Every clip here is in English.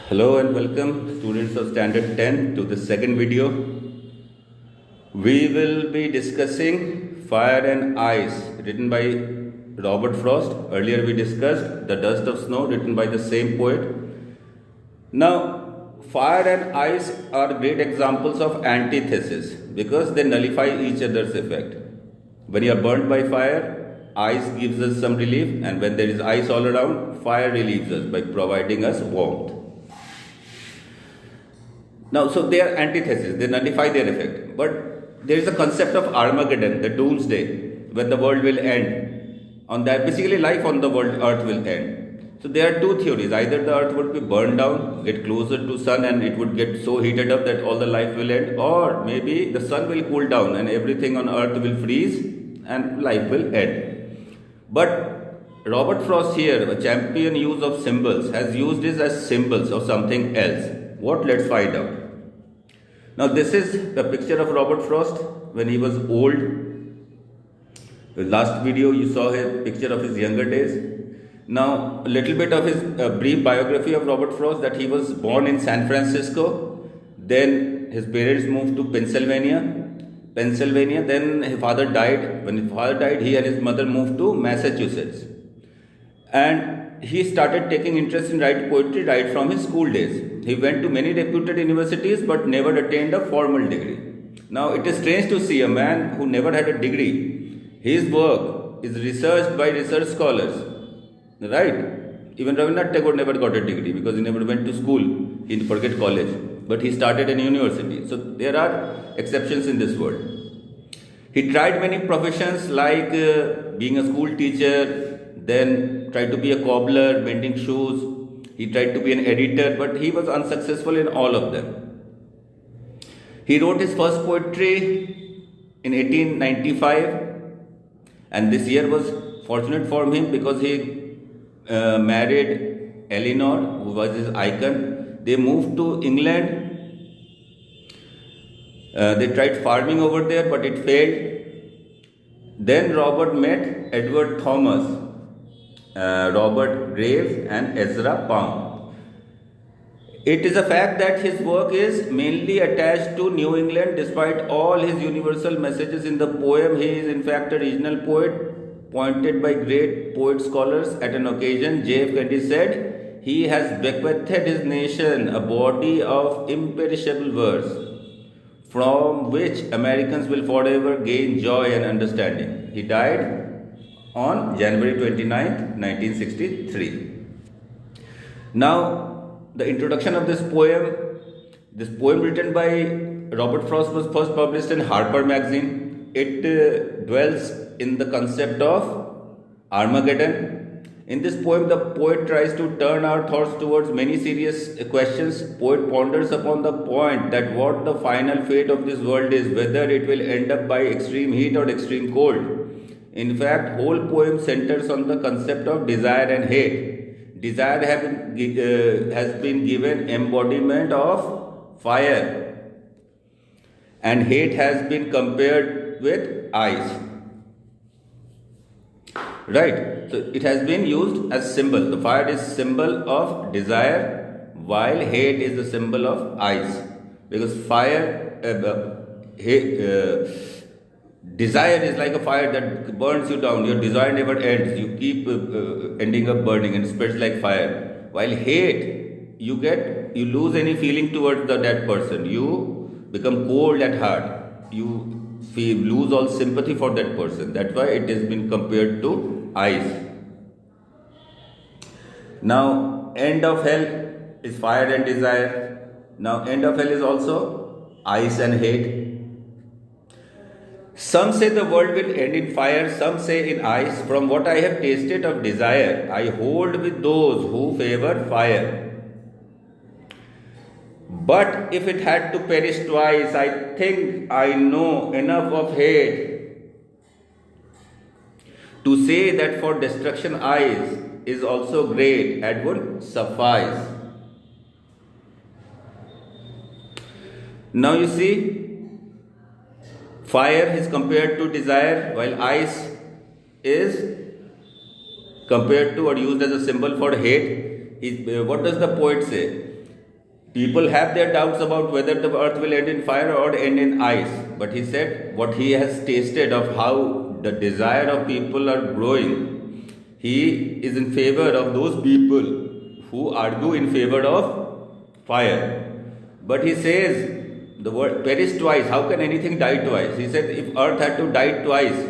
Hello and welcome students of Standard 10 to the second video. We will be discussing Fire and Ice written by Robert Frost. Earlier we discussed The Dust of Snow written by the same poet. Now fire and ice are great examples of antithesis because they nullify each other's effect. When you are burnt by fire, ice gives us some relief, and when there is ice all around, fire relieves us by providing us warmth. Now, so they are antithesis, they nullify their effect. But there is a concept of Armageddon, the doomsday, when the world will end. On that, basically life on the world, earth will end. So there are two theories. Either the earth would be burned down, get closer to sun, and it would get so heated up that all the life will end. Or maybe the sun will cool down and everything on earth will freeze and life will end. But Robert Frost here, a champion use of symbols, has used this as symbols of something else. What? Let's find out. Now this is the picture of Robert Frost when he was old. The last video you saw a picture of his younger days. Now a little bit of his brief biography of Robert Frost, that he was born in San Francisco. Then his parents moved to Pennsylvania. Then his father died. When his father died, he and his mother moved to Massachusetts. And he started taking interest in writing poetry right from his school days. He went to many reputed universities but never attained a formal degree. Now it is strange to see a man who never had a degree. His work is researched by research scholars. Right? Even Rabindranath Tagore never got a degree because he never went to school. He didn't forget college. But he started a university. So there are exceptions in this world. He tried many professions like being a school teacher, then tried to be a cobbler, mending shoes. He tried to be an editor, but he was unsuccessful in all of them. He wrote his first poetry in 1895, and this year was fortunate for him because he married Eleanor, who was his icon. They moved to England. They tried farming over there, but it failed. Then Robert met Edward Thomas, Robert Graves and Ezra Pound. It is a fact that his work is mainly attached to New England despite all his universal messages in the poem. He is in fact a regional poet, pointed by great poet scholars. At an occasion, J.F. Kennedy said, "He has bequeathed his nation a body of imperishable verse, from which Americans will forever gain joy and understanding." He died on January 29th, 1963. Now, the introduction of this poem written by Robert Frost was first published in Harper magazine. It dwells in the concept of Armageddon. In this poem, the poet tries to turn our thoughts towards many serious questions. Poet ponders upon the point that what the final fate of this world is, whether it will end up by extreme heat or extreme cold. In fact, whole poem centers on the concept of desire and hate. Desire has been given embodiment of fire, and hate has been compared with ice. Right? So it has been used as symbol. The fire is symbol of desire, while hate is the symbol of ice. Because desire is like a fire that burns you down. Your desire never ends. You keep ending up burning and spreads like fire. While hate, you lose any feeling towards that person. You become cold at heart. You lose all sympathy for that person. That's why it has been compared to ice. Now, end of hell is fire and desire. Now, end of hell is also ice and hate. Some say the world will end in fire, some say in ice. From what I have tasted of desire, I hold with those who favor fire. But if it had to perish twice, I think I know enough of hate to say that for destruction ice is also great and would suffice. Now you see, fire is compared to desire, while ice is compared to or used as a symbol for hate. What does the poet say? People have their doubts about whether the earth will end in fire or end in ice. But he said what he has tasted of how the desire of people are growing, he is in favor of those people who argue in favor of fire. But he says the word perish twice. How can anything die twice? He said if earth had to die twice,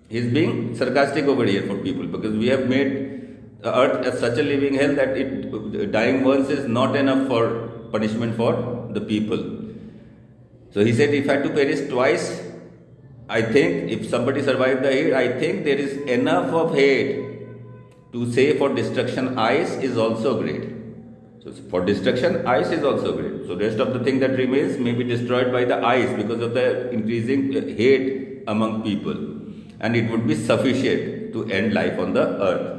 he's being sarcastic over here for people, because we have made the earth as such a living hell that it dying once is not enough for punishment for the people. So he said if I had to perish twice, I think if somebody survived the heat, I think there is enough of hate to say for destruction ice is also great. So for destruction ice is also great. So rest of the thing that remains may be destroyed by the ice because of the increasing hate among people, and it would be sufficient to end life on the earth.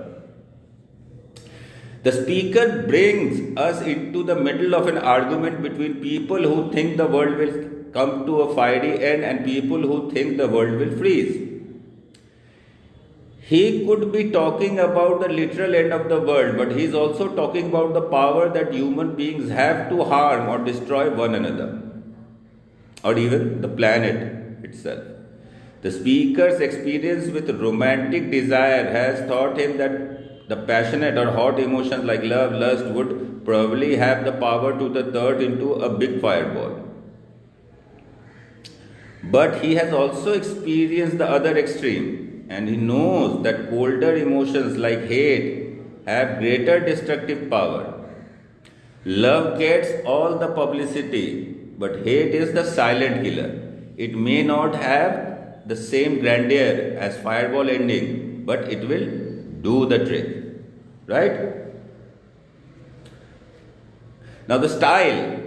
The speaker brings us into the middle of an argument between people who think the world will come to a fiery end and people who think the world will freeze. He could be talking about the literal end of the world, but he is also talking about the power that human beings have to harm or destroy one another, or even the planet itself. The speaker's experience with romantic desire has taught him that the passionate or hot emotions like love, lust would probably have the power to turn into a big fireball. But he has also experienced the other extreme, and he knows that colder emotions like hate have greater destructive power. Love gets all the publicity, but hate is the silent killer. It may not have the same grandeur as fireball ending, but it will do the trick. Right? Now the style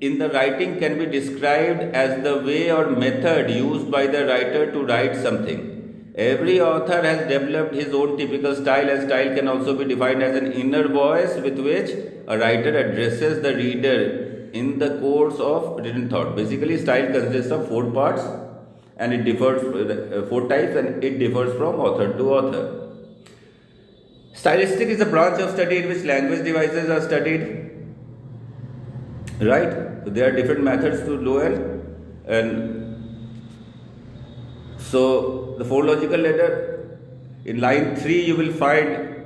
in the writing can be described as the way or method used by the writer to write something. Every author has developed his own typical style, and style can also be defined as an inner voice with which a writer addresses the reader in the course of written thought. Basically, style consists of 4 parts, and it differs 4 types, and it differs from author to author. Stylistic is a branch of study in which language devices are studied. Right? So there are different methods to learn, and so the phonological letter in line 3 you will find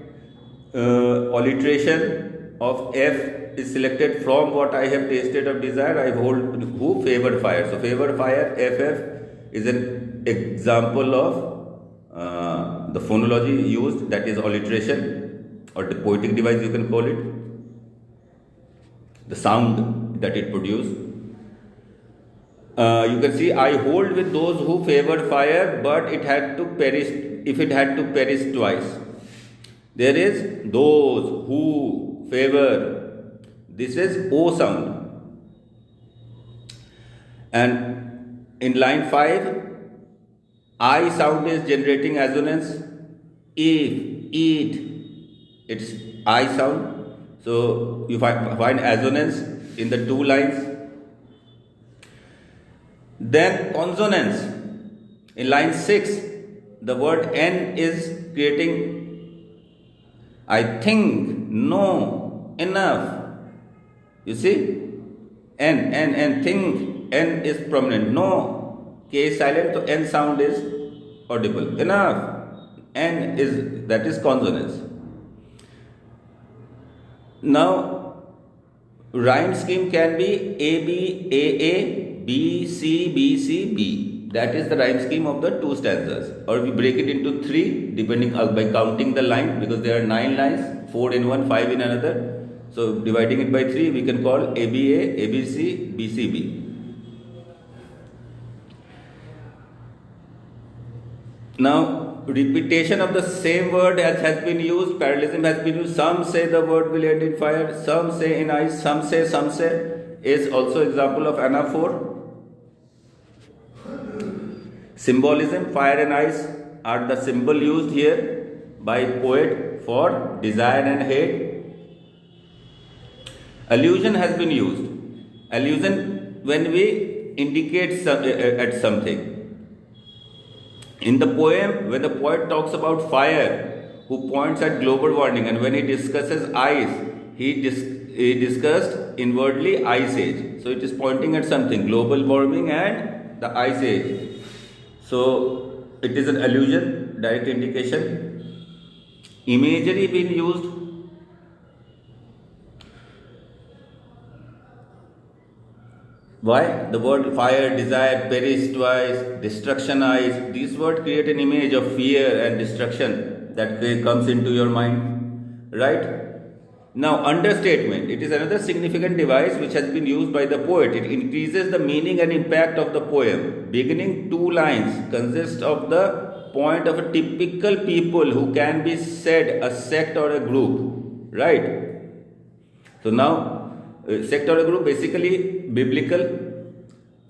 alliteration of F is selected from what I have tasted of desire. I hold who favor fire. So favor fire, FF is an example of the phonology used, that is alliteration, or the poetic device you can call it, the sound that it produces. You can see I hold with those who favor fire, but it had to perish if it had to perish twice. There is those who favor. This is O sound. And in line 5, I sound is generating assonance. If, eat, it's I sound. So you find assonance in the 2 lines. Then consonance. In line 6, the word N is creating I think, no, enough. You see? N, think, N is prominent. No, K is silent, so N sound is audible. Enough. N is, that is consonance. Now, rhyme scheme can be A, B, A, A, B, C, B, C, B. That is the rhyme scheme of the 2 stanzas. Or we break it into 3 depending by counting the line, because there are 9 lines, 4 in one, 5 in another. So dividing it by 3, we can call ABA, ABC, BCB. Now, repetition of the same word has been used, parallelism has been used. Some say the word will end in fire, some say in ice, some say, is also example of anaphor. Symbolism, fire and ice are the symbol used here by poet for desire and hate. Allusion has been used. Allusion when we indicate at something. In the poem, when the poet talks about fire, who points at global warming, and when he discusses ice, he discussed inwardly ice age. So it is pointing at something, global warming and the ice age. So it is an allusion, direct indication. Imagery being used. Why? The word fire, desire, perish twice, destructionize. These words create an image of fear and destruction that comes into your mind. Right? Now, understatement. It is another significant device which has been used by the poet. It increases the meaning and impact of the poem. Beginning two lines consist of the point of a typical people who can be said a sect or a group. Right? So now, sect or a group basically biblical.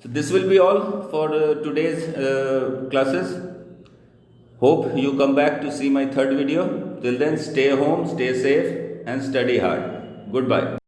So this will be all for today's classes. Hope you come back to see my third video. Till then, stay home, stay safe and study hard. Goodbye.